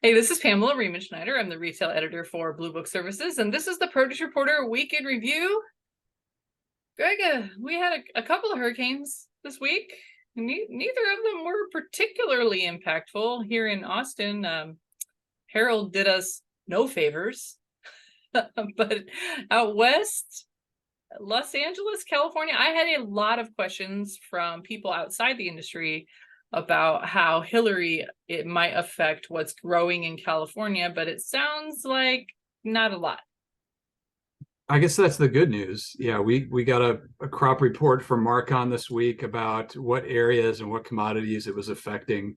Hey, this is Pamela Schneider. I'm the retail editor for Blue Book Services, and this is the Produce Reporter Week in Review. Greg, we had a couple of hurricanes this week. Neither of them were particularly impactful here in Austin. Harold did us no favors, but out west, Los Angeles, California, I had a lot of questions from people outside the industry about how Hilary it might affect what's growing in California, but it sounds like not a lot. I guess that's the good news. Yeah, we got a crop report from Marcon this week about what areas and what commodities it was affecting.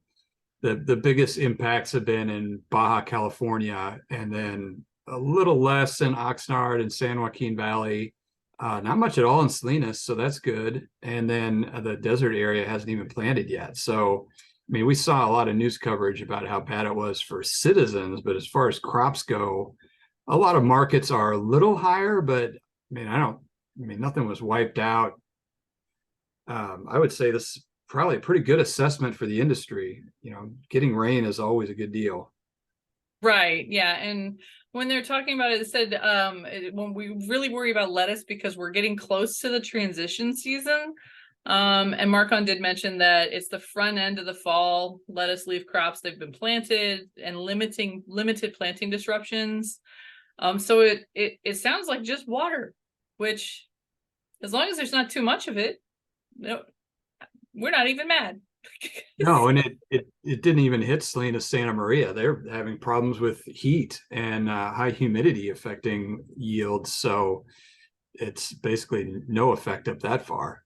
The biggest impacts have been in Baja California, and then a little less in Oxnard and San Joaquin Valley. Not much at all in Salinas, so that's good. And then the desert area hasn't even planted yet. So, I mean, we saw a lot of news coverage about how bad it was for citizens, but as far as crops go, a lot of markets are a little higher, but nothing was wiped out. I would say this is probably a pretty good assessment for the industry. Getting rain is always a good deal. Right. Yeah. And when they're talking about it, it said when we really worry about lettuce because we're getting close to the transition season. And Marcon did mention that it's the front end of the fall lettuce leaf crops. They've been planted and limited planting disruptions. So it sounds like just water, which as long as there's not too much of it, no, we're not even mad. No, and it didn't even hit Salinas, Santa Maria. They're having problems with heat and high humidity affecting yields. So it's basically no effect up that far.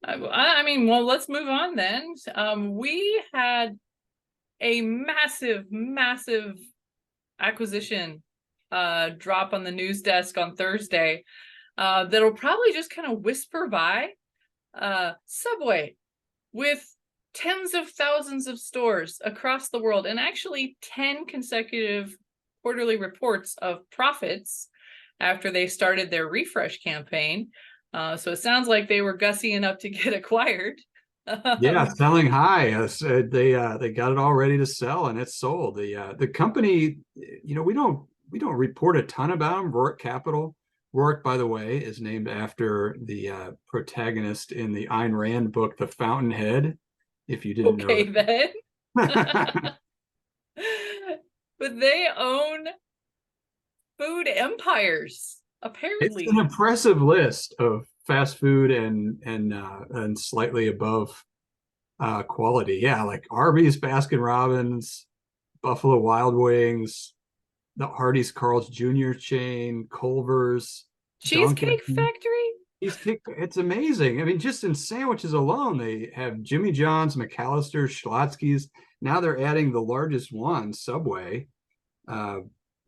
I mean, well, let's move on then. We had a massive acquisition drop on the news desk on Thursday that'll probably just kind of whisper by. Subway, with tens of thousands of stores across the world, and actually 10 consecutive quarterly reports of profits after they started their refresh campaign. So it sounds like they were gussying up to get acquired. Yeah, selling high. They got it all ready to sell, and it's sold. The company, we don't report a ton about them. Rourke Capital. Rourke, by the way, is named after the protagonist in the Ayn Rand book, The Fountainhead. If you didn't know Okay, then. that. But they own food empires, It's apparently. an impressive list of fast food and slightly above quality. Yeah, like Arby's, Baskin Robbins, Buffalo Wild Wings, the Hardee's Carl's Jr. chain, Culver's, Dunkin'. Cheesecake Factory? Cheesecake, it's amazing. I mean, just in sandwiches alone, they have Jimmy John's, McAllister's, Schlotzsky's. Now they're adding the largest one, Subway. Uh,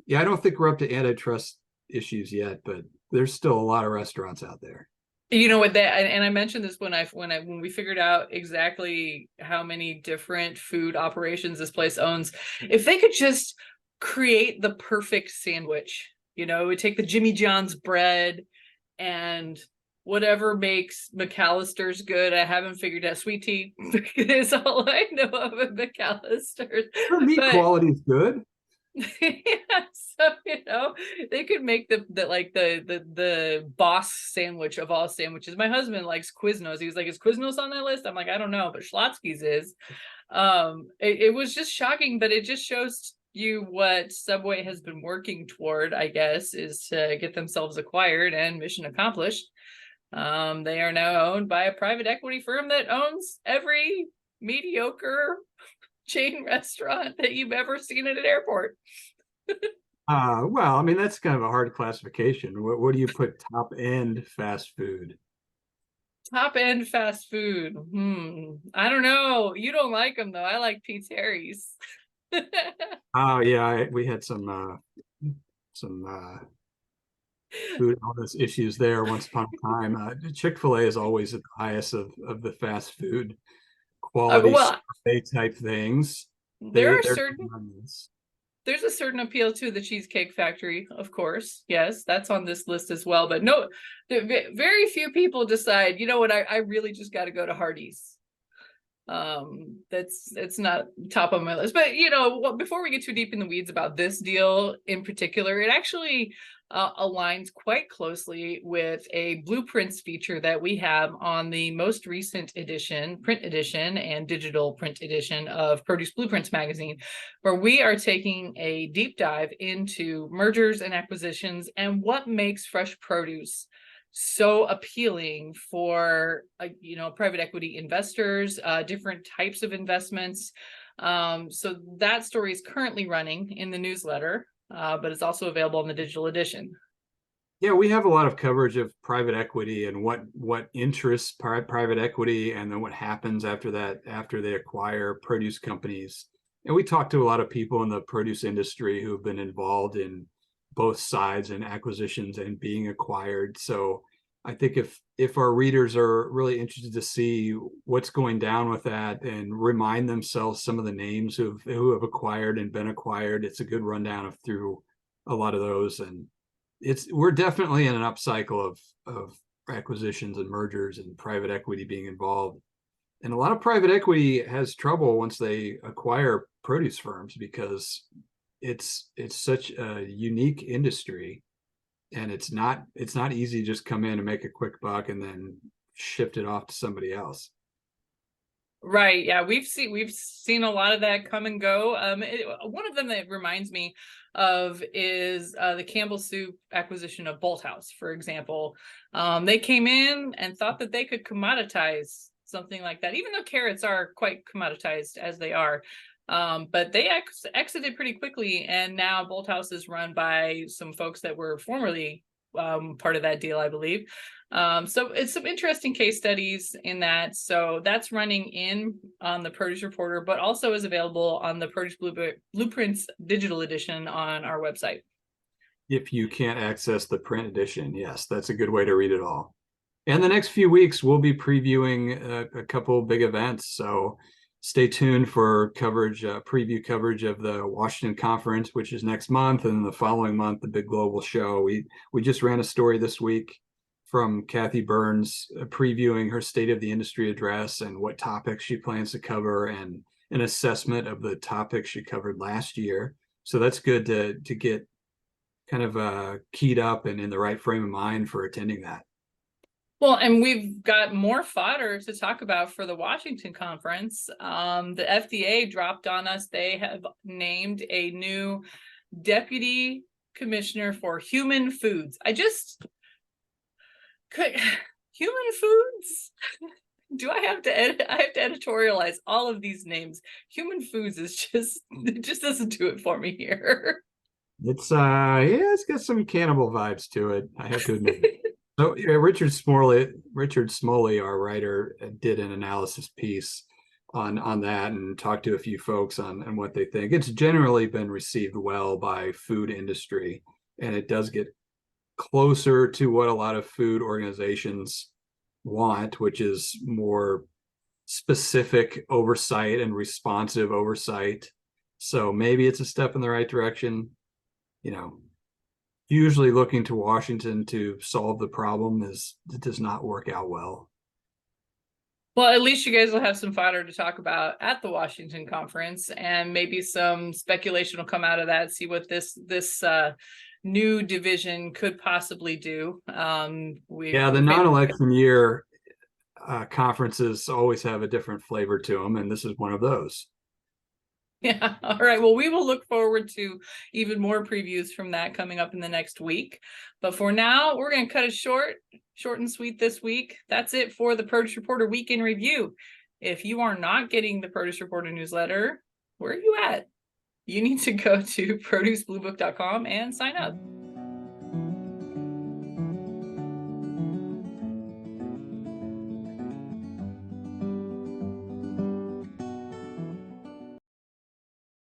yeah, I don't think we're up to antitrust issues yet, but there's still a lot of restaurants out there. You know what, that and I mentioned this when we figured out exactly how many different food operations this place owns. If they could just create the perfect sandwich, it would take the Jimmy John's bread and whatever makes McAllister's good. I haven't figured out sweet tea is all I know of at McAllister's. Their meat But quality is good. yeah, so they could make the boss sandwich of all sandwiches. My husband likes Quiznos. He was like, "Is Quiznos on that list?" I'm like, "I don't know, but Schlotzsky's is." It was just shocking, but it just shows you what Subway has been working toward, I guess, is to get themselves acquired, and mission accomplished. They are now owned by a private equity firm that owns every mediocre chain restaurant that you've ever seen at an airport. Well, I mean, that's kind of a hard classification. What do you put top end fast food? Top end fast food. I don't know. You don't like them though. I like Pete's Harry's. Oh yeah, we had some food illness issues there once upon a time. Chick-fil-A is always at the highest of the fast food quality Well, survey type things. there are They're certain tremendous. there's a certain appeal to the Cheesecake Factory, of course. Yes, that's on this list as well. But no, very few people decide, you know what, I really just got to go to Hardee's. It's not top on my list. But before we get too deep in the weeds about this deal in particular, it actually aligns quite closely with a blueprints feature that we have on the most recent edition, print edition and digital print edition of Produce Blueprints magazine, where we are taking a deep dive into mergers and acquisitions and what makes fresh produce so appealing for private equity investors, different types of investments. So that story is currently running in the newsletter, but it's also available in the digital edition. Yeah, we have a lot of coverage of private equity and what interests private equity, and then what happens after that, after they acquire produce companies. And we talk to a lot of people in the produce industry who've been involved in both sides and acquisitions and being acquired. So I think if our readers are really interested to see what's going down with that and remind themselves some of the names who have acquired and been acquired, it's a good rundown through a lot of those. And we're definitely in an upcycle of acquisitions and mergers and private equity being involved. And a lot of private equity has trouble once they acquire produce firms, because it's such a unique industry, and it's not easy to just come in and make a quick buck and then shift it off to somebody else. Right. Yeah, we've seen a lot of that come and go. One of them that reminds me of is the Campbell Soup acquisition of Bolthouse, for example. They came in and thought that they could commoditize something like that, even though carrots are quite commoditized as they are. But they exited pretty quickly, and now Bolthouse is run by some folks that were formerly part of that deal, I believe. So it's some interesting case studies in that. So that's running in on the Produce Reporter, but also is available on the Produce Blueprints digital edition on our website. If you can't access the print edition, yes, that's a good way to read it all. And the next few weeks, we'll be previewing a couple big events. So stay tuned for coverage, preview coverage of the Washington Conference, which is next month, and the following month, the big global show. We just ran a story this week from Kathy Burns previewing her State of the Industry address and what topics she plans to cover, and an assessment of the topics she covered last year. So that's good to get kind of keyed up and in the right frame of mind for attending that. Well, and we've got more fodder to talk about for the Washington conference. The FDA dropped on us. They have named a new deputy commissioner for human foods. Human foods? Do I have to edit? I have to editorialize all of these names. Human foods it just doesn't do it for me here. It's it's got some cannibal vibes to it, I have to admit. So Richard Smoley, our writer, did an analysis piece on that and talked to a few folks on what they think. It's generally been received well by food industry, and it does get closer to what a lot of food organizations want, which is more specific oversight and responsive oversight. So maybe it's a step in the right direction. Usually looking to Washington to solve the problem it does not work out well. Well, at least you guys will have some fodder to talk about at the Washington conference, and maybe some speculation will come out of that. See what this new division could possibly do. The non-election year conferences always have a different flavor to them, and this is one of those. Yeah. All right. Well, we will look forward to even more previews from that coming up in the next week. But for now, we're going to cut it short and sweet this week. That's it for the Produce Reporter Week in Review. If you are not getting the Produce Reporter newsletter, where are you at? You need to go to producebluebook.com and sign up.